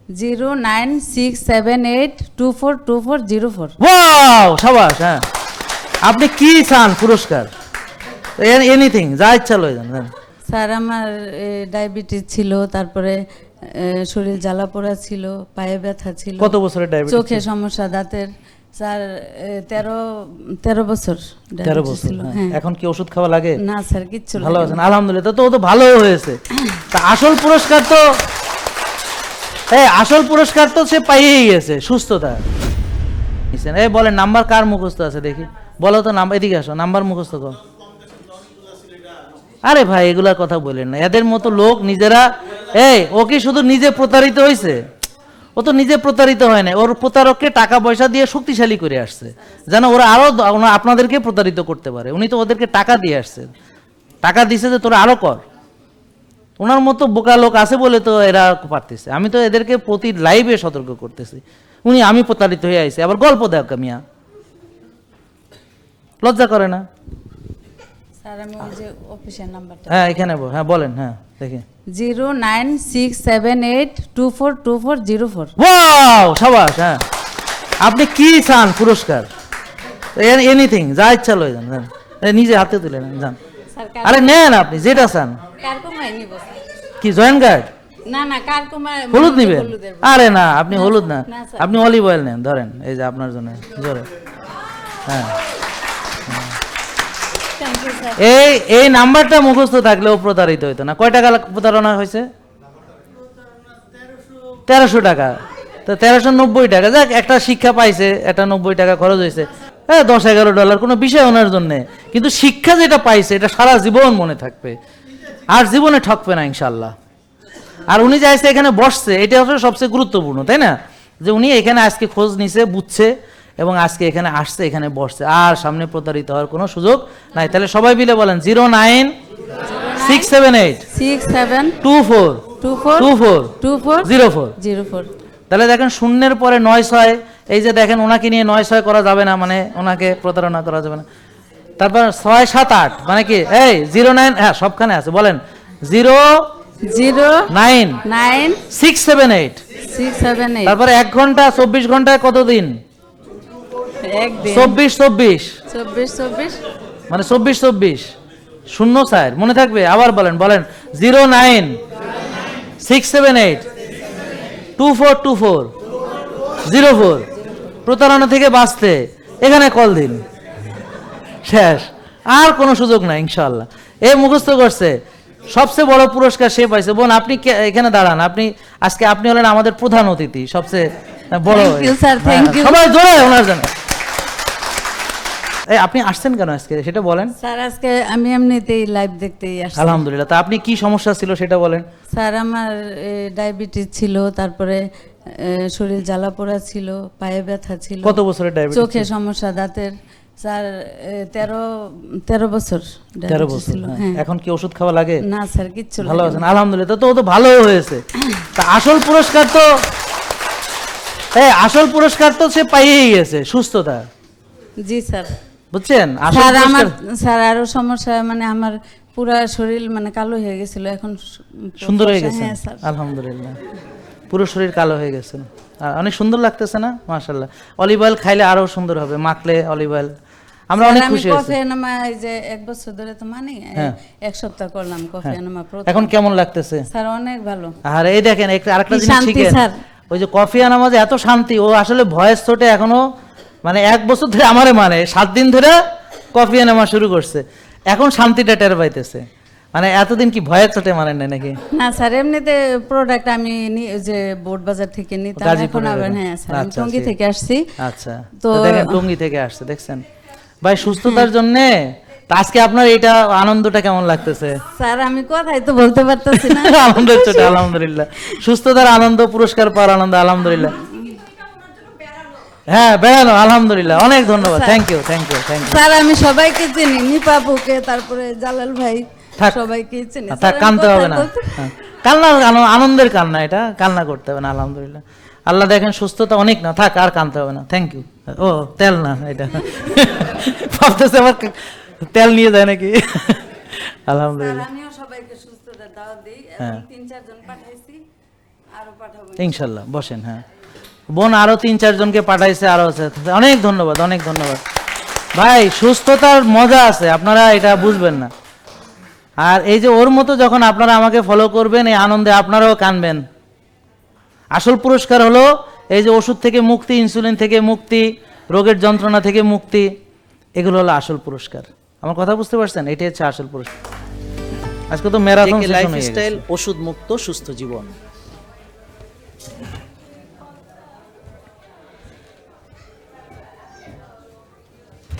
0967824240 wow সাবাস। হ্যাঁ, আপনি কি চান পুরস্কার? এনিথিং, যা ইচ্ছা লয়ে যান। স্যার আমার ডায়াবেটিস ছিল, তারপরে শরীর জ্বালা পোড়া ছিল, পায়ে ব্যথা ছিল। কত বছরের ডায়াবেটিস? চোখে সমস্যা, দাঁতের। স্যার 13 বছর 13 ডায়াবেটিস বছর। ছিল। হ্যাঁ। হ্যাঁ। এখন কি ওষুধ খাওয়া লাগে? না স্যার, কিচ্ছু ভালো লাগে আছেন? না। আলহামদুলিল্লাহ। তো ও তো ভালো হয়েছে। তা আসল পুরস্কার তো সে পাইয়েই গেছে, সুস্থতা। এই বলেন, নাম্বার কার মুখস্থ আছে দেখি? বলো তো নাম্বার, এদিকে আসো, নাম্বার মুখস্থ কর। আরে ভাই, এগুলার কথা বলেন না। এদের মতো লোক নিজেরা, ও কি শুধু নিজে প্রতারিত হয়েছে? ও তো নিজে প্রতারিত হয় না, ওর প্রতারককে টাকা পয়সা দিয়ে শক্তিশালী করে আসছে, যেন ওরা আরো আপনাদেরকে প্রতারিত করতে পারে। উনি তো ওদেরকে টাকা দিয়ে আসছেন, টাকা দিছে যে তোরা আরো কর। ওনার মতো বোকা লোক আছে বলে তো এরা পারতেছে। আমি তো এদেরকে প্রতি লাইভে সতর্ক করতেছি। আমি প্রতারিত হয়ে আইছি, আবার গল্প দেখ মিয়া, লজ্জা করে না? স্যার আমি ওই যে অফিসের নাম্বারটা। হ্যাঁ, এখানে হ্যাঁ বলেন। হ্যাঁ দেখি। 0967824240 ওয়াও সাবাস। হ্যাঁ, আপনি কি চান পুরস্কার? এনিথিং, যা ইচ্ছা লয়ে যান। নিজে হাতে তুলে নেন, যান। আরে নেন, আপনি যেটা চান। কারকুমায় নিব স্যার। কি জয়েন্ট গার্ড? না না, কারকুমায় হলুদ নিবেন? আরে না, আপনি হলুদ না, না, স্যার। আপনি অলিভ অয়েল নেন। ধরেন, এই যে আপনার জন্য জোরে। হ্যাঁ, থ্যাংক ইউ স্যার। এই নাম্বারটা মুখস্থ থাকলেও প্রতারিত হইতো না। কয় টাকা প্রতারণা হয়েছে? 1300 টাকা। তো 1390 টাকা। যাক, একটা শিক্ষা পাইছে, একটা 90 টাকা খরচ হয়েছে। 10-11 ডলার কোনো বিষয় ওনার জন্য। কিন্তু শিক্ষা যেটা পাইছে, এটা সারা জীবন মনে থাকবে, আর জীবনে ঠকবে না ইনশাল্লাহ। আর উনি যাইছে এখানে বসছে, এটা হচ্ছে সবচেয়ে গুরুত্বপূর্ণ, তাই না? যে উনি এখানে আজকে খোঁজ নিছে, বুঝছে, এবং আজকে এখানে আসছে, এখানে বসছে। আর সামনে প্রতারিত হওয়ার কোনো সুযোগ নাই। তাহলে সবাই মিলে বলেন 0967824240। তাহলে দেখেন, শূন্যের পরে 96। এই যে দেখেন, ওনাকে নিয়ে 96 করা যাবে না, মানে ওনাকে প্রতারণা করা যাবে না। তারপর 678 মানে কি? 09, হ্যাঁ সবখানে আছে, বলেন 09678। তারপরে 1 ঘন্টা 24 ঘন্টায় কত দিন? 24 মানে 24 শূন্য 4 মনে থাকবে। আবার বলেন 09678242404। প্রতারণা থেকে বাঁচতে এখানে কল দিন, শেষ, আর কোনো সুযোগ নাই ইনশাআল্লাহ। এ মুখস্থ করছে, সবচেয়ে বড় পুরস্কার সে পাইছে। বোন, আপনি এখানে দাঁড়ান, আপনি হলেন আমাদের প্রধান অতিথি, সবচেয়ে বড়। সবাই জোরে ওনার জন্য। আপনি আসছেন কেন আজকে সেটা বলেন। স্যার আজকে আমি এমনিতেই লাইভ দেখতেই আসছি। আলহামদুলিল্লাহ। তা আপনি কি সমস্যা ছিল সেটা বলেন। স্যার আমার ডায়াবেটিস ছিল, তারপরে শরীর জ্বালা পোড়া ছিল, পায়ে ব্যথা ছিল। কত বছরের ডায়াবেটিস? চোখে সমস্যা, দাঁতের। স্যার 13 বছর 13 বছর। হ্যাঁ। এখন কি ওষুধ খাওয়া লাগে? না স্যার, কিচ্ছু ভালো লাগে আছেন? না। আলহামদুলিল্লাহ। তো ও তো ভালো হয়েছে। তা আসল পুরস্কার তো সে পাইয়েই গেছে, সুস্থতা। জি স্যার। বুঝছেন? স্যার আরো সমস্যা, মানে আমার পুরা শরীর মানে কালো হয়ে গেছিল, এখন সুন্দর হয়ে গেছে। হ্যাঁ স্যার, আলহামদুলিল্লাহ। পুরো শরীর কালো হয়ে গেছে, আর অনেক সুন্দর লাগতেছে না? মাশাআল্লাহ। অলিভ অয়েল খাইলে আরো সুন্দর হবে, মাখলে অলিভ অয়েল। আমরা অনেক খুশি হয়েছি। কফি এনামা এই যে 1 বছর ধরে তো মানে 1 সপ্তাহ করলাম কফি এনামা। এখন কেমন লাগতেছে? স্যার অনেক ভালো। আর এই দেখেন, আরেকটা জিনিস শিখেন, ওই যে কফি এনামা যে এত শান্তি, ও আসলে ভয়েস ছোটে এখনো, মানে 1 বছর ধরে আমারে 7 দিন ধরে কফি এনামা শুরু করছে, এখন শান্তিটা টের পাইতেছে। মানে এতদিন কি ভয়ের চোটে মানেন না নাকি? না স্যার, এমনিতে প্রোডাক্ট আমি যে বোর্ড বাজার থেকে নিতাম, এখন আবার হ্যাঁ স্যার আমি টঙ্গী থেকে আসছি। আচ্ছা, তো দেখেন টঙ্গী থেকে আসছে, দেখছেন ভাই, সুস্থতার জন্য। আজকে আপনার এটা আনন্দটা কেমন লাগতেছে? স্যার আমি কথাই তো বলতে পারতেছি না। আনন্দের চোটে আলহামদুলিল্লাহ, সুস্থতার আনন্দ, পুরস্কার পাওয়ার আনন্দ, আলহামদুলিল্লাহ। হ্যাঁ বেড়ানো, আলহামদুলিল্লাহ, অনেক ধন্যবাদ। Thank you. স্যার আমি সবাইকে চিনি, নিপাপুকে, তারপরে জালাল ভাই, সবাইকে চিনি। থাক, কানতে হবে না, কান্না আনন্দের কান্না, এটা কান্না করতে হবে না। আলহামদুলিল্লাহ, আল্লাহ দেখেন সুস্থতা অনেক না, থাক, আর কানতে হবে না। Thank you. ও তেল না, এটা ভাবতেছে আমার তেল নিয়ে যায় নাকি। আলহামদুলিল্লাহ। আমিও সবাইকে সুস্থতার দাওয়াত দিই, 3-4 জন পাঠাইছি। ইনশাল্লাহ বসেন। হ্যাঁ, বোন আরো 3-4 জনকে পাঠাইছে, আরো আছে। অনেক ধন্যবাদ, অনেক ধন্যবাদ ভাই। সুস্থতার মজা আছে, আপনারা এটা বুঝবেন না। আর এই যে ওর মতো যখন আপনারা আমাকে ফলো করবেন, এই আনন্দে আপনারাও কানবেন। আসল পুরস্কার হলো এই যে ওষুধ থেকে মুক্তি, ইনসুলিন থেকে মুক্তি, রোগের যন্ত্রণা থেকে মুক্তি, এগুলো হলো আসল পুরস্কার। আমার কথা বুঝতে পারছেন? এটাই হচ্ছে আসল পুরস্কার। আজকে তো ম্যারাথন জেকে সেশন হয়ে গেছে। লাইফস্টাইল, ওষুধ মুক্ত সুস্থ জীবন।